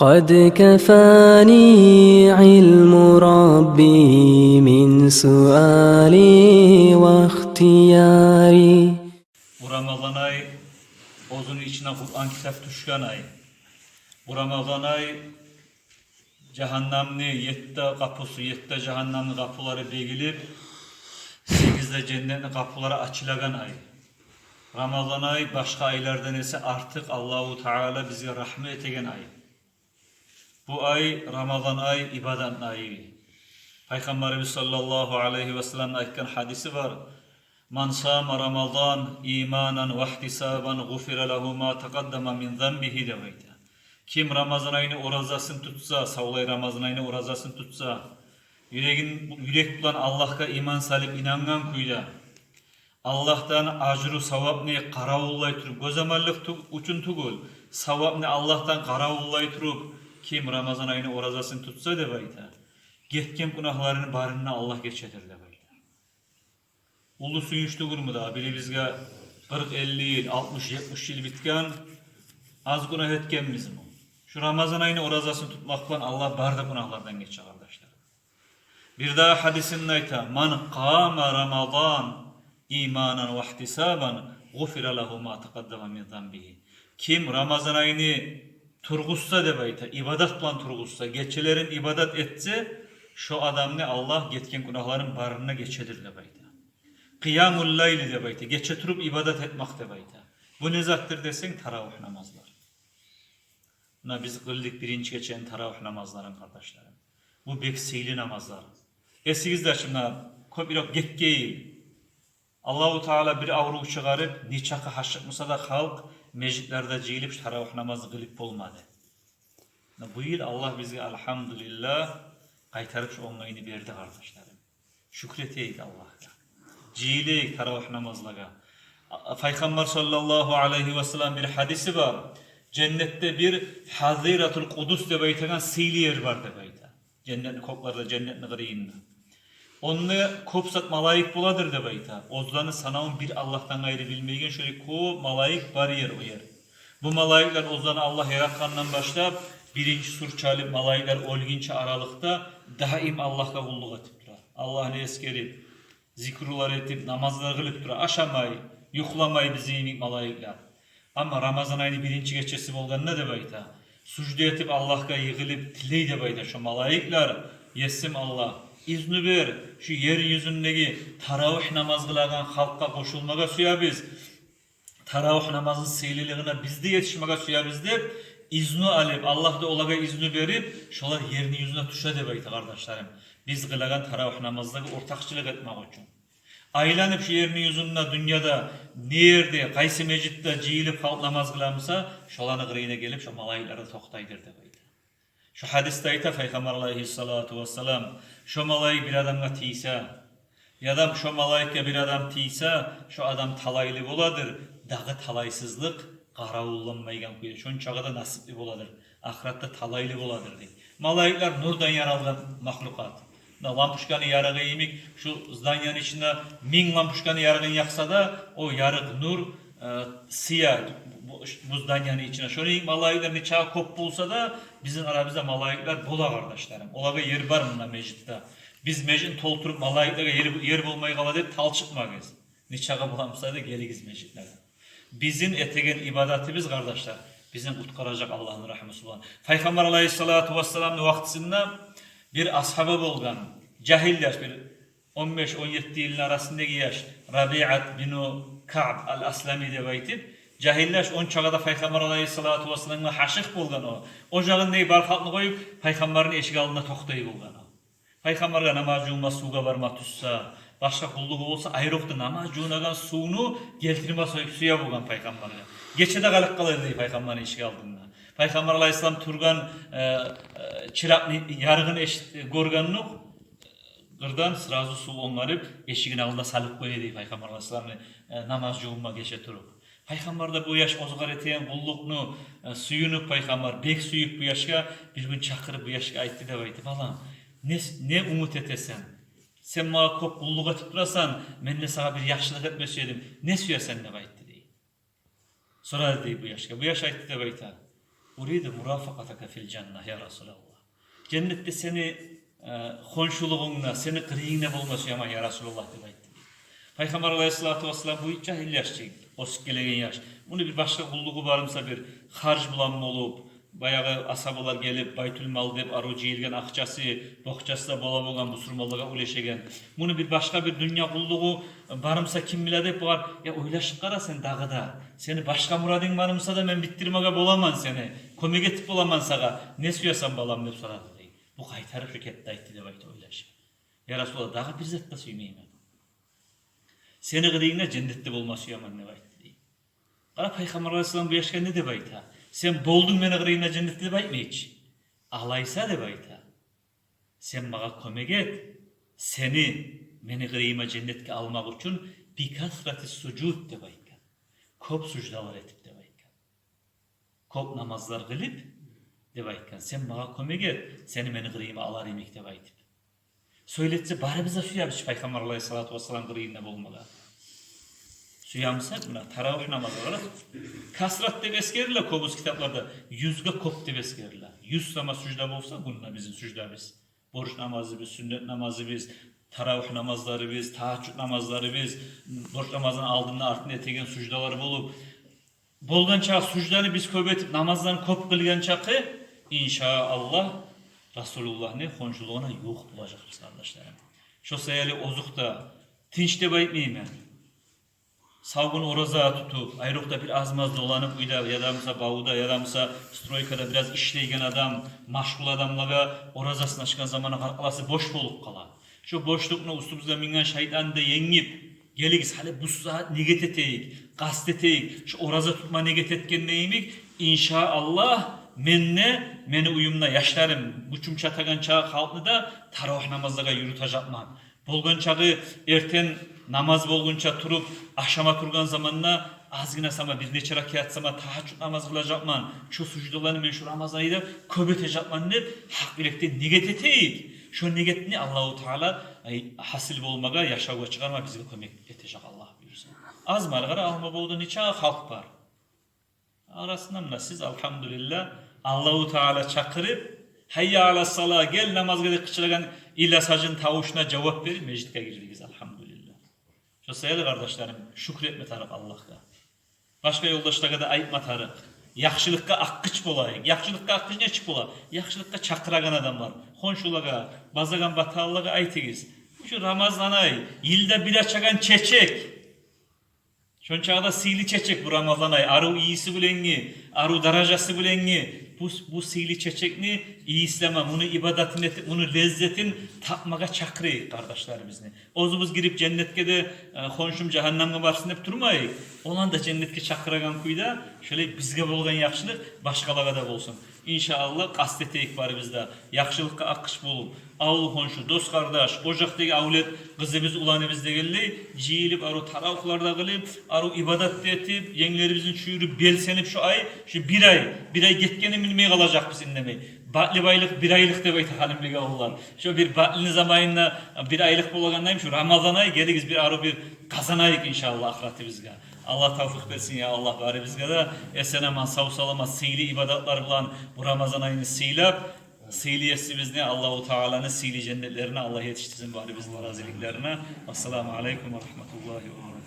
قد كفاني علم ربي من سؤالي واختياري. Bu Ramazan ayı o'zini içine Kur'an kitap tushgan ay. Bu Ramazan ayı cehennamni 7 kapısı, 7 cehennamni kapıları begilip 8 cennetni kapıları açılagan ay. Ramazan ayı başka aylardan ise artık Allahu Teala bize rahmet egen ay. Bu ay Ramazan ayı ibadet ayı. Peygamberimiz sallallahu aleyhi ve sellem aytgan hadisi var. Man sama Ramazan imanan ve ihtisaban gufira lehu ma taqaddama min zambihi deydi. Kim Ramazan ayını orazasını tutsa, savlay Ramazan ayını orazasını tutsa, yürek bulan Allah'a iman salip inangan kuyda, Allah'tan ajru savabni qaravullay turup, gözamallık üçün tugul, savabni Allah'tan qaravullay turup, kim Ramazan ayını orazasını tutsa deydi. Getken günahlarını barınına Allah geçedir deydi. Ulu suyunçluğun mu da biri bizge 40-50 yıl, 60-70 yıl bitken az günah etkenmiz mi? Şu Ramazan ayını orazasını tutmakla Allah barda günahlardan geçer kardeşler. Bir daha hadisinde ayta man qama Ramazan imanan ve ihtisaban gufira lehu ma taqaddama min zambihi. Kim Ramazan ayını turgutsa de bayta, ibadet plan turgutsa, geçelerin ibadet etse şu adam ne Allah getken günahların barına geçedir de bayta. Kıyamul layli de bayta, geçe turup ibadet etmek de bayta. Bu ne zattır desen taravih namazlar. Buna biz kıldık birinci geçen taravih namazların kardeşlerim. Bu beksiyli namazlar. Esigizler şimdi kopilok gekkeyi. Allahu Teala bir avru çıkarıp niçakı haşıkmasa da halk meclitlerde cihilip taravih namazı kılıp olmadı. Bu yıl Allah bize elhamdülillah kaytarıp şu onlayını verdi kardeşlerim. Şükreteyik Allah'a. Cihileyik taravih namazlara. Peygamber sallallahu aleyhi ve sellem bir hadisi var. Cennette bir Haziratul Kudüs de beytenen sihli yer var de beyta. Cennetin koklarda, cennetin gırıyında. Onunla kopsat malayık buladır de beyta. Ozlanı sanavun bir Allah'tan gayrı bilmeyen şöyle ko malayık var yer o yer. Bu malayıklar ozlanı Allah yaratkandan başlayıp birinci sur çalıp malayıklar olginçe aralıkta daim Allah'a kulluk etip durar. Allah'ını eskerip, zikrular etip, namazlar kılıp durar. Aşamayı, yuhlamayı bizi malayıklar. Ama Ramazan ayını birinci geçesi olgan ne de bayta? Sucde etip Allah'a yığılıp tiley de bayta. Şu malayıklar yesim Allah. İzni ver. Şu yeryüzündeki taravih namaz kılagan halka koşulmaga suya biz. Taravih namazın seyliliğine bizde yetişmeye suya biz deyip izni alıp Allah da olaga izni verip şolar yerini yüzüne tuşa de bayta kardeşlerim. Biz kılagan taravih namazındaki ortakçılık etmek için. Aylanıp şu yerini yüzünde dünyada nerede, kaysi mecitte cihilip halk namaz kılamsa şolanı kırıyına gelip şu malayiklara toktaydır de baydı. Şu hadiste ayta Peygamber aleyhissalatu vesselam şu malayik bir adamga tiyse ya da şu malayikka bir adam tiyse şu adam talaylı boladır. Dağı talaysızlık qaravullanmaygan kuyur. Şunun çağı da nasipli boladır. Ahiratta talaylı boladır deydi. Malayiklar nurdan yaralgan mahlukat. Lampuşkanı yarığı yemek şu zdanyanın içinde 1000 lampuşkanı yarığını yaksa da o yarık nur siyah bu zdanyanın içine. Şöyle malayikler ne çağı kop bulsa da bizim aramızda malayikler bola kardeşlerim. Olaga yer var mı meclitte? Biz meclitin tolturup malayiklerle yer bulmayı kala deyip tal çıkmayız. Ne çağı bulamsa da geligiz meclitlere. Bizim etegen ibadetimiz kardeşler. Bizim utkaracak Allah'ın rahmeti olan. Peygamber aleyhissalatu vesselam'ın vaktisinde bir ashabı bolgan, cahil yaş bir 15-17 yılın arasındaki yaş Rabi'at bin Ka'b al-Aslami de baytip cahiller on çağda Peygamber aleyhissalatu vesselam'a haşık bolgan o. O jağın neyi barxatını koyup Peygamberin eşik aldığında toktayı bolgan o. Peygamber'e namaz cuma suga barma tutsa, başka kulluğu olsa ayrıqtı namaz cunagan suyunu geltirme suya bolgan Peygamber'e. Geçede kalıp kalırdı Peygamber'in eşik aldığında. Peygamber aleyhisselam turgan çırak yarığını gorganını gırdan sırazı su onları eşiğin altında salıp koydu Peygamber aleyhisselam'ın namaz cuma geçe turup. Peygamber de bu yaş ozgar eteyen kulluknu suyunu Peygamber bek suyup bu yaşa bir gün çakırıp bu yaşa aytti da baydı. Balam ne umut etesen sen bana kop kulluk etip durasan ben de sana bir yaşlılık etmeseydim ne suya sen de baydı deyip. Sonra dedi bu yaşa aytti da baydı. Uridu murafakataka fil cennah ya Resulallah. Cennette seni konşuluğunla, seni kırıyınla bulması yaman ya Resulallah dedi. Peygamber Aleyhisselatü Vesselam bu cahil yaşçıydı. O sikkelegen yaş. Bunu bir başka kulluğu varımsa bir harç bulanma olup, bayağı asabalar gelip baytül mal deyip arı ciyilgen akçası, bohçası da bola bolan musurmalığa uleşegen. Bunu bir başka bir dünya kulluğu varımsa kim bile deyip var. Ya oylaşıp kara sen dağıda. Seni başka muradın varımsa da ben bittirmeye bolaman seni. Komik etip bolaman sağa. Ne suyasan balam deyip soradı deyip. Bu kaytarı şükette aytti de baytı oylaşıp. Ya Resulallah dağı bir zette suymeyim. Seni gıdıyına cennette bulması yaman ne baytı deyip. Kara Peygamber Aleyhisselam bu yaşken ne de baytı? Sen boldun beni gırıyına cennette de baytma hiç. Ağlaysa de bayta. Sen bana kömek et. Seni beni gırıyıma cennetke almak için bir kasrati sucud de bayta. Kop sucdalar etip de bayta. Kop namazlar kılıp de bayta. Sen bana kömek et. Seni beni gırıyıma alar yemek de bayta. Söyletse bari bize şu yapış Peygamber Aleyhisselatü Vesselam gırıyına bulmalı. Suyamsak buna taravih namazı olarak kasrat de beskerirler kobuz kitaplarda 100'ge kop de beskerirler. 100 namaz sücda olsa bununla bizim sücda biz. Boruç namazı biz, sünnet namazı biz, taravih namazları biz, tahaccüd namazları biz, boruç namazının aldığında artını etegen sücdaları bulup bolgan çağı sücdanı biz köp etip namazdan kop kılgan çakı inşallah Resulullah ne konşuluğuna yok bulacak biz kardeşlerim. Şu sayılı ozukta tinç de bayitmeyim Savgun oraza tutup, ayrıkta bir azmaz dolanıp uyda, ya da mısa bavuda, ya da mısa stroykada biraz işleygen adam, maşgul adamlara orazasına çıkan zamana kalası boş bolup kala. Şu boşlukla ustumuzda mingen şeytan da yengip, geligiz hali bu saat neget eteyik, gast eteyik, şu oraza tutma neget etken neyimik, inşallah meni uyumla yaşlarım, bu çumçatagan çağı halkını da taravih namazlara yürütacakman. Bolgan çağı erten namaz bolgunça turup akşama turgan zamanla azgına sama bir neçe rakat sama tahaccüd namaz kılacakman. Şu sucudalarını men şu Ramazan ayında köp etecekman deyip hak bilekte niget eteyik. Şu nigetini Allahu Teala hasil bolmaga yaşağa çıkarma bize kömek etecek Allah buyursun. Az margara alma boldu neçe halk var. Arasından siz elhamdülillah Allahu Teala çakırıp hayya ala salah gel namaz gidip kıçılagan illa sacın tavuşuna cevap verin meclite girdiğiniz elhamdülillah. Şu sayılı kardeşlerim şükretme tarık Allah'a. Başka yoldaşlara da ayıpma tarık. Yakşılıkka akkıç bolayık. Yakşılıkka akkıç ne çık bola? Yakşılıkka çakıragan adamlar. Honşulaga, bazagan batallaga aytigiz. Şu Ramazan ay, yılda bir açagan çeçek. Şun çağda sili çeçek bu Ramazan ay. Aru iyisi bilengi, aru darajası bilengi. Bu sili çeçekni iyi İslam'a, bunu ibadetin, bunu lezzetin tapmaga çakırıyık kardeşlerimizle. Ozumuz girip cennetke de konşum cehennemge varsın hep durmayık. Olan da cennetke çakıragan kuyda şöyle bizge bolgan yakşılık başkalara da bolsun. İnşallah kasteteyik var bizde. Yakşılıkka akış bulup, avlu konşu, dost kardeş, ocaktaki avlet kızımız ulanımız da geldi. Ciyilip, aru taravuklarda kılıp, aru ibadet etip, yenglerimizin şuyuru belsenip şu ay, şu bir ay getkeni bilmeye kalacak bizim demeyi. Batli baylık bir aylık da bayta halimliğe olurlar. Şu bir batlini zamanında bir aylık bulaganlayım şu Ramazan ayı geligiz bir aru bir kazanayık inşallah ahireti bizge. Allah tavfik versin ya Allah bari bizge de esen aman sağ salama sihli ibadetler bulan bu Ramazan ayını siylap siyliyesi bizne Allahu Teala'nın sihli cennetlerine Allah yetiştirsin bari bizim raziliklerine. Esselamu aleyküm ve rahmetullahi ve berekatuhu.